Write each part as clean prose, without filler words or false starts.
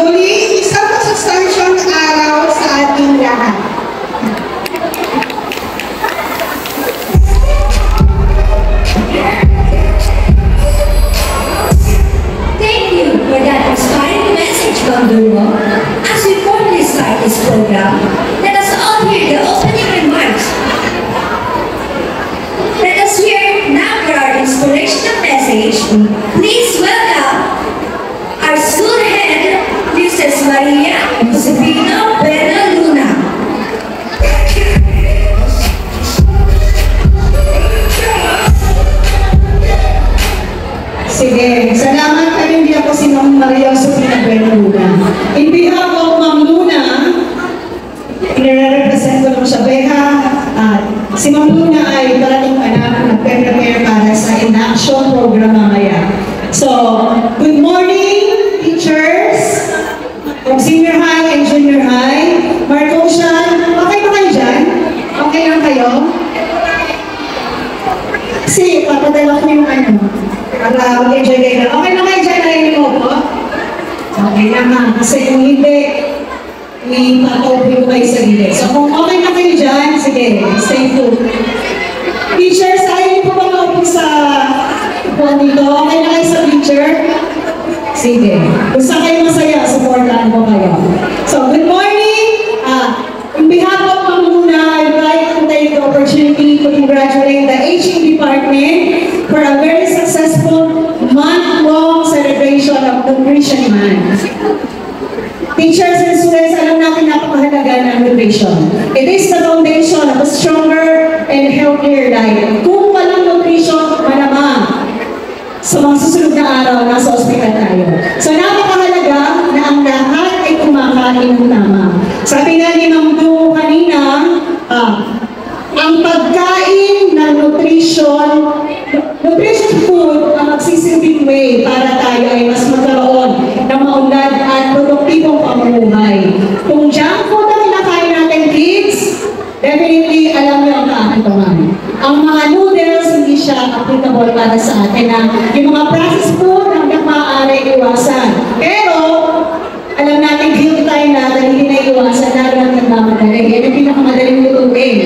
muli, isang masustansyong araw sa ating lahat. Thank you for that inspiring message, Bangdumo. As we formally start this program, let us all hear the opening remarks. Let us hear now for our inspirational message. Please welcome our school head, Mrs. Maria Josefina Bueno Luna. Sige, salamat ka rin ako si Ma'am Maria Josefina Bueno Luna. In behalf of Ma'am Luna, nire-represent ko lang siya, Beha. Si Ma'am Luna ay parating anak nag-prepare para sa in-action program mamaya. So, good morning, teachers from senior high and junior high. Marcosian, okay ba kayo dyan? Okay lang kayo? Kasi papadala ko yung para mag-enjoy kayo na. Okay na kayo dyan, narinig mo po? Okay naman, kasi kung hindi, ipatawin ko kayo sa gilid. So kung okay na kayo dyan, sige, stay put. Teachers, ayaw niyo po ba maupo sa upuan dito? Okay na kayo sa teacher? Sige. Kung saan kayo masaya, supportan ko kayo. So, good morning. On behalf of Ma'am Luna, I'd like to take the opportunity to congratulate the HE department for a very successful month-long celebration of Nutrition Month. Teachers and students, alam natin napakahalaga ng nutrition. It is the foundation of a stronger and healthier life. Kung walang nutrition, malamang sa mga susunod na araw, nasa ospital tayo. So napakahalaga na ang lahat ay kumakain ng tama. Sabi nga ni Ma'am Du kanina, ang pagkain ng nutrition food ang magsisilbing way para tayo ay mas magkaroon ng maunlad at produktibong pamumuhay. Kung junk food ang kinakain natin, kids, definitely alam niyo ang kaakituhan. Ang mga noodles, hindi siya applicable para sa atin na yung mga processed food hanggang maaari iwasan. Pero, alam natin, guilty tayo na dahil hindi na iwasan na lang nagmamadali. Yan ang pinakamadaling lutuin.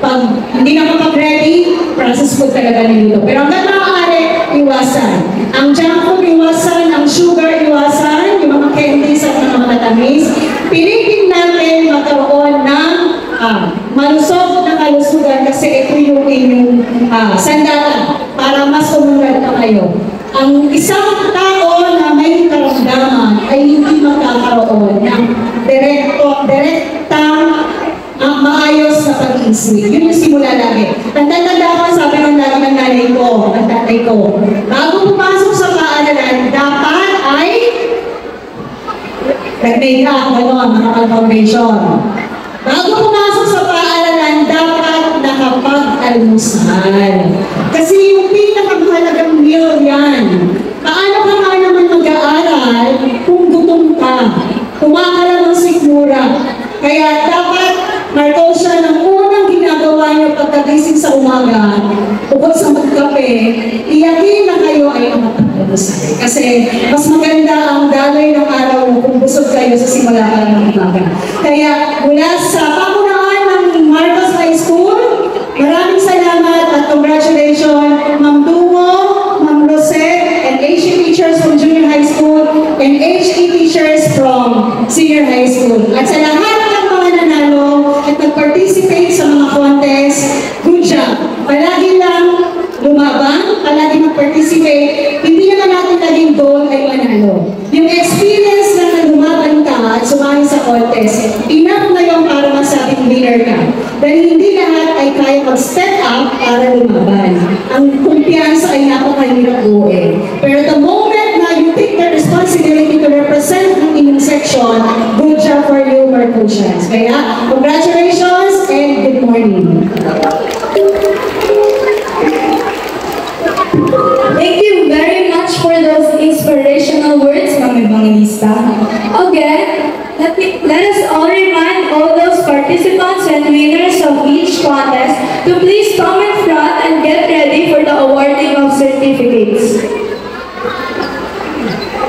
Pag hindi na kapag-ready, processed food talaga niluto. Pero hanggang maaari, iwasan. Ang junk food, iwasan. Ang sugar, iwasan. Yung mga candies at mga matamis. Pilitin natin magkaroon ng malusog na kalusugan kasi ito yung inyong sandalan para mas umunlad pa kayo. Ang isang tao na may karamdaman ay hindi magkakaroon ng direktang maayos na pag-iisip. Yun yung simula lagi. Tanda-tanda ko, sabi ng lagi ng nanay ko, ng tatay ko, bago pumasok sa paaralan, dapat ay nag-make up, mga foundation. Bago pumasok sa paaralan, dapat nakapag-almusal. Kasi yung pinakamahalagang meal yan. Paano ka nga naman mag-aaral kung gutom ka? Kumakalang ng sikmura. Kaya dapat, Marcosian, ang unang ginagawa niyo pagkagising sa umaga, bukod sa magkape, iyakin na kayo ay makapag-almusal. Kasi mas maganda ang daloy ng araw kung busog kayo sa simula ka ng umaga. Kaya mula sa pamunaan ng Marcos High School, maraming salamat at congratulations, Ma'am Dumo, Ma'am Rosette, and HE teachers from Junior High School, and HE teachers from Senior High School. At sa lahat ng mga nanalo at nag-participate sa mga contest, good job. Palagi lang lumabang, palagi mag-participate, hindi naman natin naging goal ay manalo. Yung experience na lumaban ka at sumali sa contest, enough na yung para masabing winner ka. Dahil hindi lahat ay kaya mag-step up para lumaban. Ang kumpiyansa ay napakahirap buuin. Pero the moment na you take the responsibility to represent ang inyong section, good job for you, Marcosians. Kaya, congratulations and good morning. Thank you very much for those inspirational words, Ma'am Evangelista. Again, let us all remind all those participants and winners of each contest to please come in front and get ready for the awarding of certificates.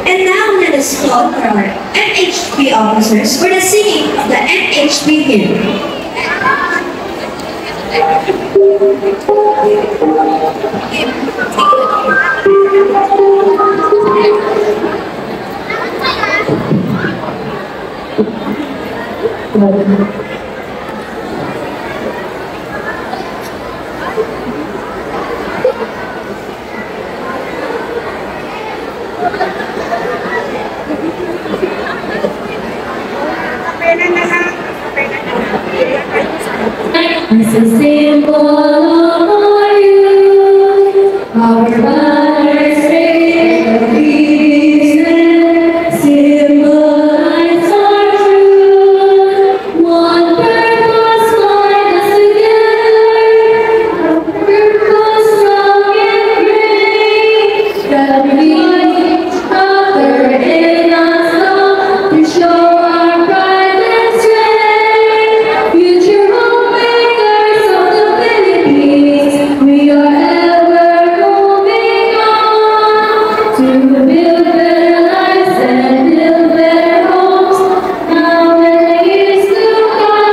And now let us call for our MH NHP officers for the singing of the NHP hymn. It's a symbol of our youth, our father's faith and reason, symbolize our truth. One purpose bind us together, a purpose strong and great, that we each other in us love to show our pride and strength. Future homemakers of the Philippines, we are ever moving on to build better lives and build better homes now and years to come.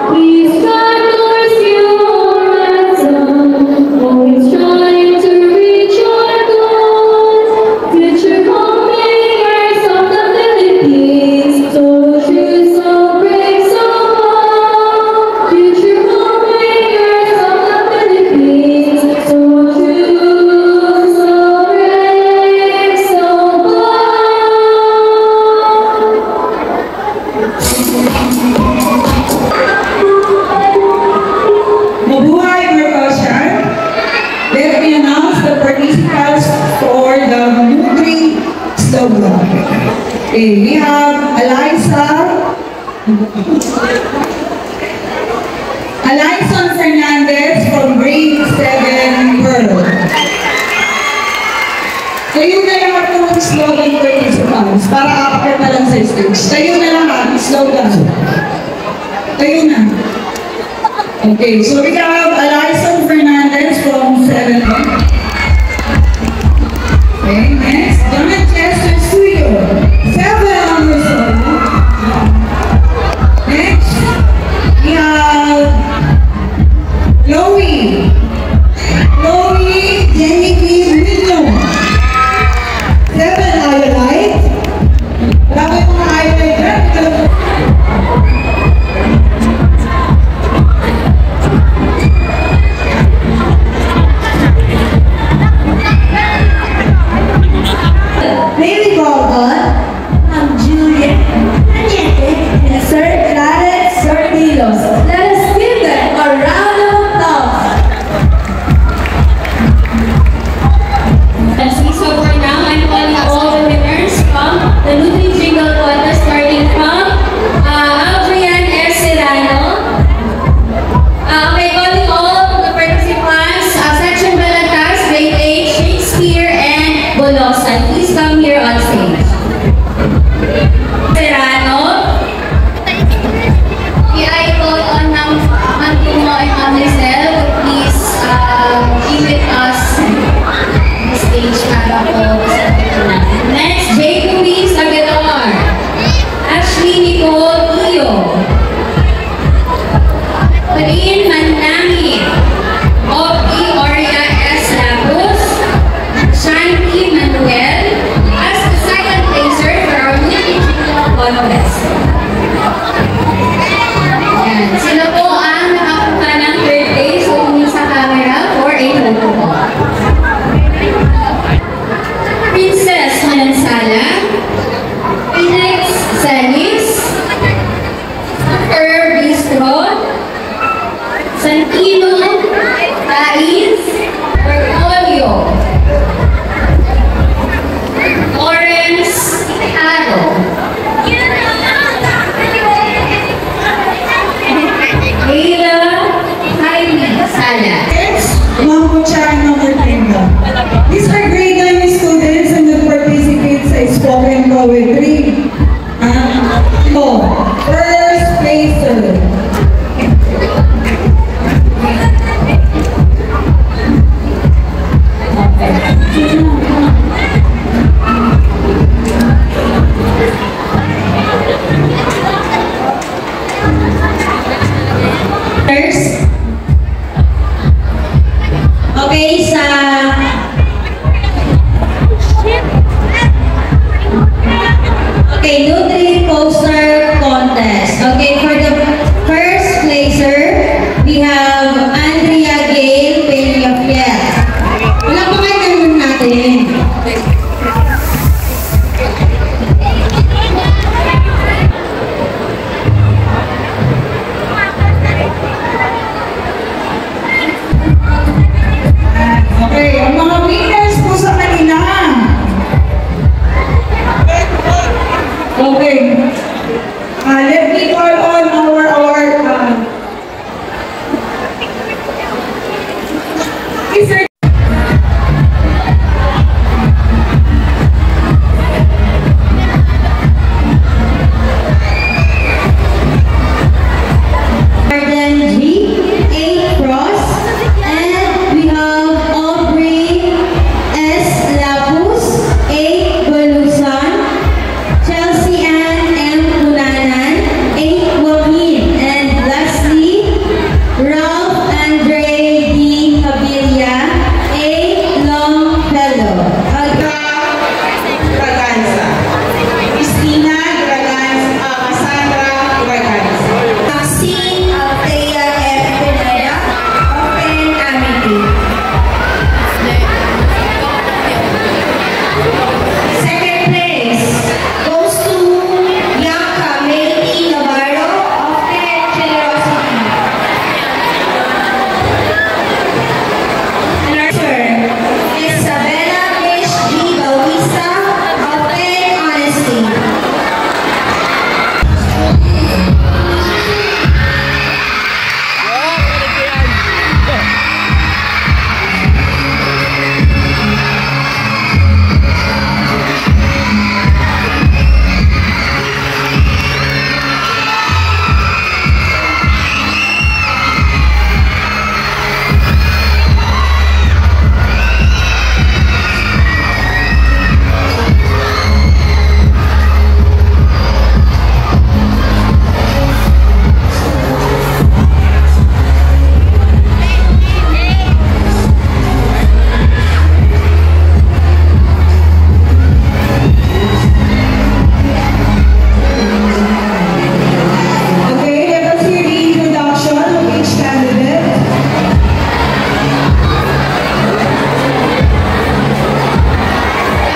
Please guard towards your ransom, always trying to reach your goals. Future homemakers of the Philippines, so true, so brave, so bold. Future homemakers of the Philippines, so true, so brave, so bold. Mabuhay, Mercosur! Let me announce the participants for the Nutri slogan. Okay, we have Alyson Fernandez from grade 7 Pearl. Kayo na lahat ng slogan participants para after na lang sa stage. Kayo na lahat, slogan. Kayo na. Okay, so we have Alyson Fernandez from 7. Okay, next, John Chester Studio, 7 Luzon. Next, we have Chloe Jenny Rino, 7 Iolite. Bakit mga Iolite dyan? May we call on Ma'am Juliet Cañete and Sir Clarence Sortilos. Let us give them a round of applause. As we so for now, I'm calling all the winners from the Nutri Jingle Contest, starting from Adrian S. Serrano. Okay, calling all the participants, Section Balatas, Grade 8, Shakespeare, and Bolosan. Please come here on stage. Serrano. I call on Mantumo and Amlicel. Please be with us on stage para po sa picture natin. Next, Jake Luis Aguilar. Ashley Nicole Iyo. Pauline Manami. Opi Oria S. Labos. Shanti Manuel as the second placer for our Nutri Jingle Contest. Yan. Sila po ang nakapunta ng third place so tumingin sa camera for a photo call. Princess Manansala, Phoenix Sanis, Bistro, Santino, Raiz, Bergoglio, Lawrence Haro, Okay. Let me call on our Mr. Garden G, A. Cross, and we have Aubrey S. Lapus, A. Bolusan, Chelsea Ann M. Punanan, A. Joaquin, and lastly, Ralph Andre D. Cabilia, A. Longfellow. Braganza. Christina Braganza, Cassandra Braganza. Maxine Althea F. Pineda, Open Amity. Second place goes to Bianca Meiti Navarro, Open Generosity. And our turn, Isabella H. G. Bautista, Open Honesty. Okay, let us hear the introduction of each candidate.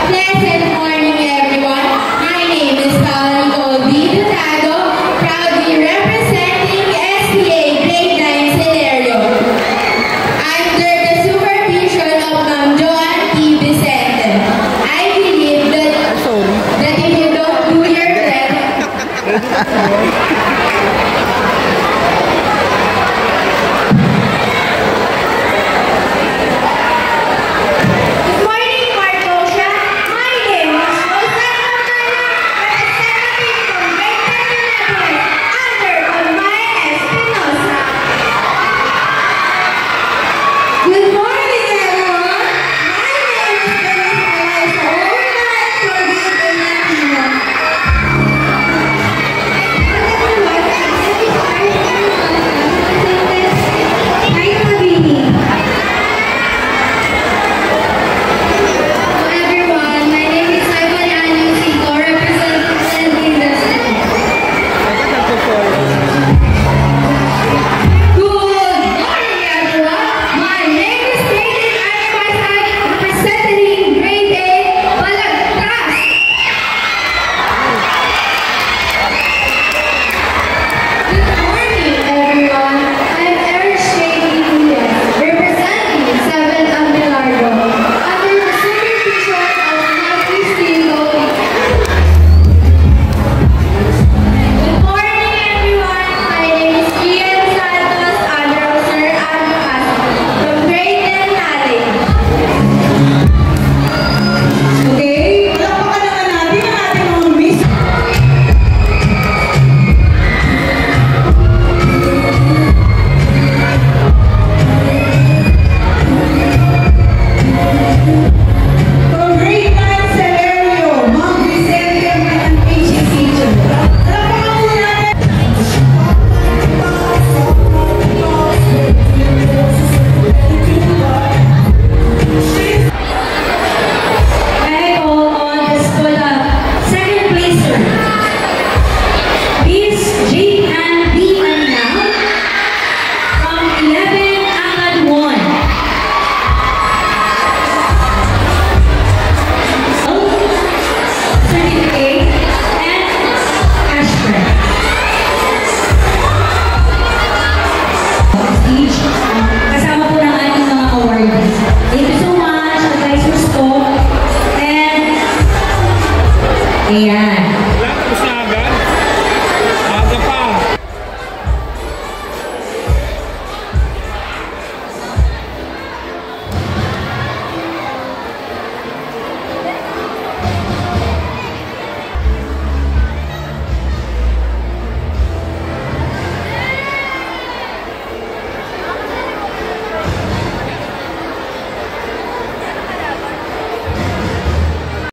Pleasant morning, everyone. My name is Colleen Colby Dutado, proudly representing SPA Grade 9 Celerio. Under the supervision of Ma'am Joanne T. Vicente, I believe that if you don't do your best,